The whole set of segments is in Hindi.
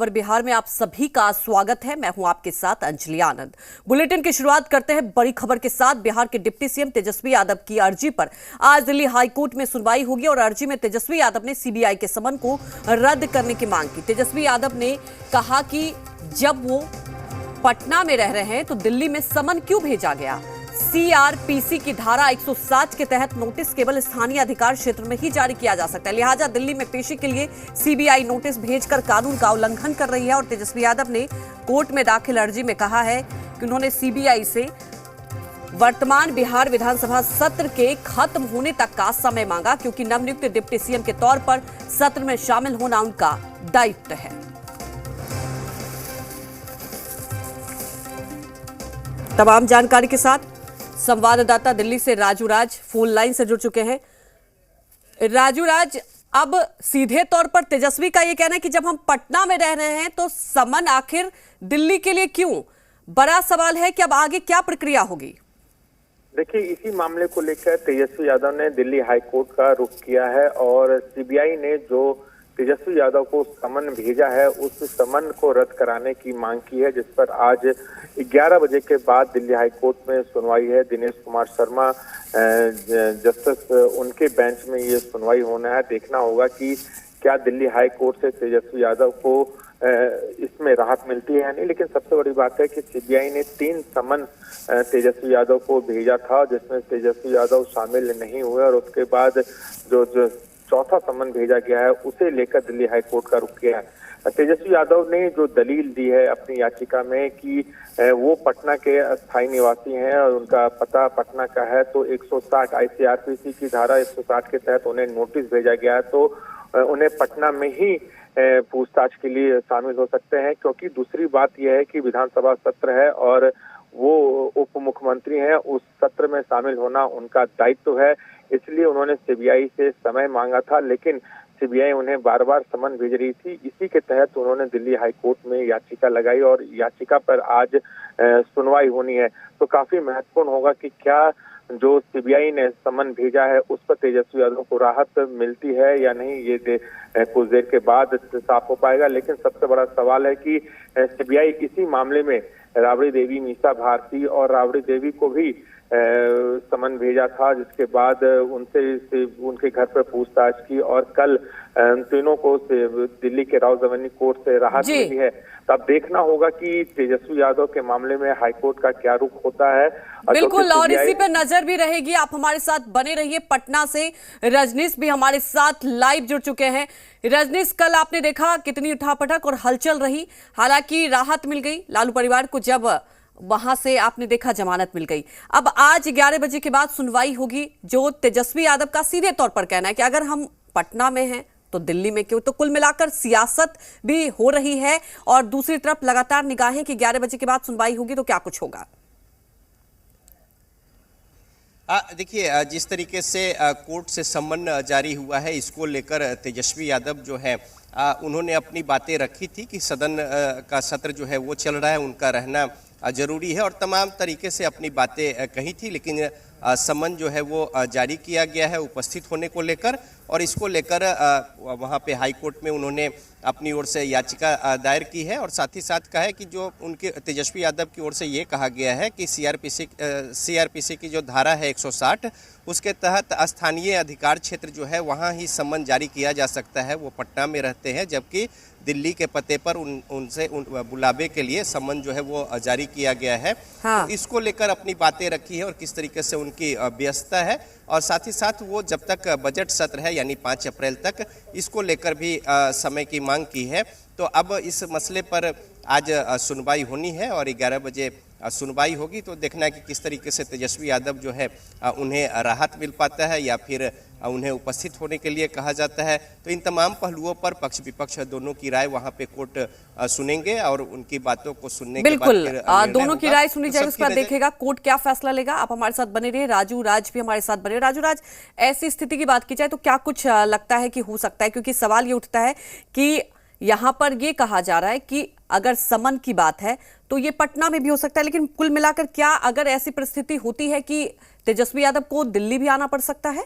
पर बिहार में आप सभी का स्वागत है। मैं हूं आपके साथ अंजलि आनंद। बुलेटिन की शुरुआत करते हैं बड़ी खबर के साथ। बिहार के डिप्टी सीएम तेजस्वी यादव की अर्जी पर आज दिल्ली हाईकोर्ट में सुनवाई होगी और अर्जी में तेजस्वी यादव ने सीबीआई के समन को रद्द करने की मांग की। तेजस्वी यादव ने कहा कि जब वो पटना में रह रहे हैं तो दिल्ली में समन क्यों भेजा गया। सीआरपीसी की धारा 160 के तहत नोटिस केवल स्थानीय अधिकार क्षेत्र में ही जारी किया जा सकता है, लिहाजा दिल्ली में पेशी के लिए सीबीआई नोटिस भेजकर कानून का उल्लंघन कर रही है। और तेजस्वी यादव ने कोर्ट में दाखिल अर्जी में कहा है कि उन्होंने सीबीआई से वर्तमान बिहार विधानसभा सत्र के खत्म होने तक का समय मांगा, क्योंकि नवनियुक्त डिप्टी सीएम के तौर पर सत्र में शामिल होना उनका दायित्व है। तमाम जानकारी के साथ संवाददाता दिल्ली से राजू राज फोन लाइन से जुड़ चुके हैं। राजू राज, अब सीधे तौर पर तेजस्वी का यह कहना है कि जब हम पटना में रह रहे हैं तो समन आखिर दिल्ली के लिए क्यों? बड़ा सवाल है कि अब आगे क्या प्रक्रिया होगी। देखिए, इसी मामले को लेकर तेजस्वी यादव ने दिल्ली हाईकोर्ट का रुख किया है और सीबीआई ने जो तेजस्वी यादव को समन भेजा है उस समन को रद्द कराने की मांग की है, जिस पर आज 11 बजे के बाद दिल्ली हाईकोर्ट में सुनवाई है। दिनेश कुमार शर्मा जस्टिस, उनके बेंच में ये सुनवाई होना है। देखना होगा कि क्या दिल्ली हाईकोर्ट से तेजस्वी यादव को इसमें राहत मिलती है या नहीं। लेकिन सबसे बड़ी बात है कि सीबीआई ने 3 समन तेजस्वी यादव को भेजा था, जिसमें तेजस्वी यादव शामिल नहीं हुए और उसके बाद जो चौथा समन भेजा गया है उसे लेकर दिल्ली हाईकोर्ट का रुख किया है। तेजस्वी यादव ने जो दलील दी है अपनी याचिका में कि वो पटना के अस्थायी निवासी हैं और उनका पता पटना का है, तो 160 आईसीआरपीसी की धारा 160 के तहत उन्हें नोटिस भेजा गया है, तो उन्हें पटना में ही पूछताछ के लिए शामिल हो सकते हैं। क्योंकि दूसरी बात यह है कि विधानसभा सत्र है और वो उप मुख्यमंत्री हैं, उस सत्र में शामिल होना उनका दायित्व है, इसलिए उन्होंने सीबीआई से समय मांगा था। लेकिन सीबीआई उन्हें बार बार समन भेज रही थी। इसी के तहत उन्होंने दिल्ली हाईकोर्ट में याचिका लगाई और याचिका पर आज सुनवाई होनी है। तो काफी महत्वपूर्ण होगा कि क्या जो सीबीआई ने समन भेजा है उस पर तेजस्वी यादव को राहत मिलती है या नहीं, ये कुछ देर के बाद साफ हो पाएगा। लेकिन सबसे बड़ा सवाल है कि सीबीआई इसी मामले में राबड़ी देवी, मीसा भारती और राबड़ी देवी को भी समन भेजा था, जिसके बाद उनसे उनके घर पर पूछताछ की और कल तीनों को दिल्ली के राव जमानी कोर्ट से राहत मिली है। तब देखना होगा कि तेजस्वी यादव के मामले में हाईकोर्ट का क्या रुख होता है। बिल्कुल, और इसी पर नजर भी रहेगी। आप हमारे साथ बने रहिए। पटना से रजनीश भी हमारे साथ लाइव जुड़ चुके हैं। रजनीश, कल आपने देखा कितनी उठापटक और हलचल रही। हालांकि राहत मिल गई लालू परिवार को, जब वहां से आपने देखा जमानत मिल गई। अब आज 11 बजे के बाद सुनवाई होगी। जो तेजस्वी यादव का सीधे तौर पर कहना है कि अगर हम पटना में हैं तो दिल्ली में क्यों। तो कुल मिलाकर सियासत भी हो रही है और दूसरी तरफ लगातार निगाहें कि 11 बजे के बाद सुनवाई होगी तो क्या कुछ होगा। देखिए, जिस तरीके से कोर्ट से सम्मन जारी हुआ है, इसको लेकर तेजस्वी यादव जो है उन्होंने अपनी बातें रखी थी कि सदन का सत्र जो है वो चल रहा है, उनका रहना जरूरी है और तमाम तरीके से अपनी बातें कही थी। लेकिन सम्मन जो है वो जारी किया गया है उपस्थित होने को लेकर, और इसको लेकर वहाँ पे हाई कोर्ट में उन्होंने अपनी ओर से याचिका दायर की है। और साथ ही साथ कहा है कि जो उनके तेजस्वी यादव की ओर से ये कहा गया है कि सीआरपीसी की जो धारा है 160, उसके तहत स्थानीय अधिकार क्षेत्र जो है वहाँ ही सम्मन जारी किया जा सकता है। वो पटना में रहते हैं, जबकि दिल्ली के पते पर उनसे बुलावे के लिए सम्मन जो है वो जारी किया गया है। हाँ। तो इसको लेकर अपनी बातें रखी है और किस तरीके से उनकी व्यस्तता है, और साथ ही साथ वो जब तक बजट सत्र है यानी 5 अप्रैल तक, इसको लेकर भी समय की मांग की है। तो अब इस मसले पर आज सुनवाई होनी है और 11 बजे सुनवाई होगी। तो देखना है कि किस तरीके से तेजस्वी यादव जो है उन्हें राहत मिल पाता है या फिर उन्हें उपस्थित होने के लिए कहा जाता है। तो इन तमाम पहलुओं पर पक्ष विपक्ष दोनों की राय वहां पे कोर्ट सुनेंगे और उनकी बातों को सुनने के बाद बिल्कुल दोनों की राय सुनी जाएगी, उसके बाद देखेगा कोर्ट क्या फैसला लेगा। आप हमारे साथ बने रहिए। राजू राज भी हमारे साथ बने। राजू राज, ऐसी स्थिति की बात की जाए तो क्या कुछ लगता है कि हो सकता है, क्योंकि सवाल ये उठता है कि यहाँ पर ये कहा जा रहा है कि अगर समन की बात है तो ये पटना में भी हो सकता है, लेकिन कुल मिलाकर क्या अगर ऐसी परिस्थिति होती है कि तेजस्वी यादव को दिल्ली भी आना पड़ सकता है?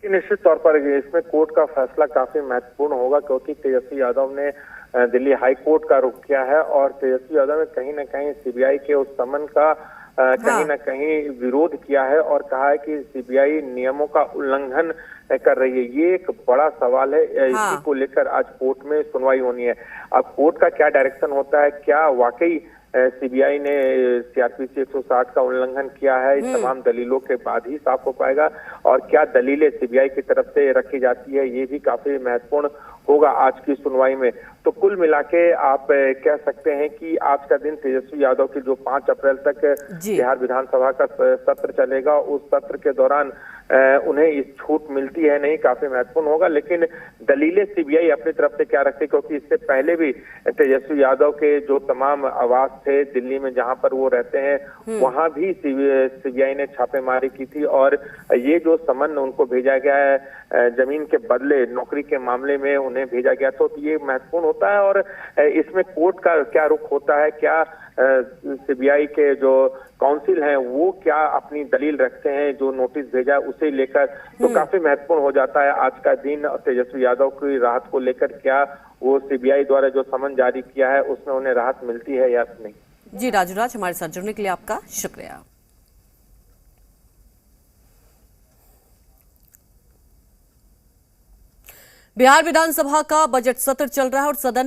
निश्चित तौर पर इसमें कोर्ट का फैसला काफी महत्वपूर्ण होगा, क्योंकि तेजस्वी यादव ने दिल्ली हाई कोर्ट का रुख किया है और तेजस्वी यादव ने कहीं न कहीं सीबीआई के उस समन का कहीं न कहीं विरोध किया है और कहा है कि सीबीआई नियमों का उल्लंघन कर रही है। ये एक बड़ा सवाल है। इसी को लेकर आज कोर्ट में सुनवाई होनी है। अब कोर्ट का क्या डायरेक्शन होता है, क्या वाकई सीबीआई ने सीआरपीसी 160 का उल्लंघन किया है, इस तमाम दलीलों के बाद ही साफ हो पाएगा। और क्या दलीलें सीबीआई की तरफ से रखी जाती है, ये भी काफी महत्वपूर्ण होगा आज की सुनवाई में। तो कुल मिला के आप कह सकते हैं कि आज का दिन तेजस्वी यादव की जो 5 अप्रैल तक बिहार विधानसभा का सत्र चलेगा, उस सत्र के दौरान उन्हें इस छूट मिलती है नहीं, काफी महत्वपूर्ण होगा। लेकिन दलीलें सीबीआई अपनी तरफ से क्या रखती है, क्योंकि इससे पहले भी तेजस्वी यादव के जो तमाम आवास थे दिल्ली में जहां पर वो रहते हैं, वहां भी सीबीआई ने छापेमारी की थी और ये जो समन उनको भेजा गया है जमीन के बदले नौकरी के मामले में उन्हें भेजा गया, तो ये महत्वपूर्ण होता है। और इसमें कोर्ट का क्या रुख होता है, क्या सीबीआई के जो काउंसिल हैं वो क्या अपनी दलील रखते हैं, जो नोटिस भेजा उसे लेकर, तो काफी महत्वपूर्ण हो जाता है आज का दिन। तेजस्वी यादव की राहत को लेकर क्या वो सीबीआई द्वारा जो समन जारी किया है उसमें उन्हें राहत मिलती है या नहीं। जी राजूराज, हमारे साथ जुड़ने के लिए आपका शुक्रिया। बिहार विधानसभा का बजट सत्र चल रहा है और सदन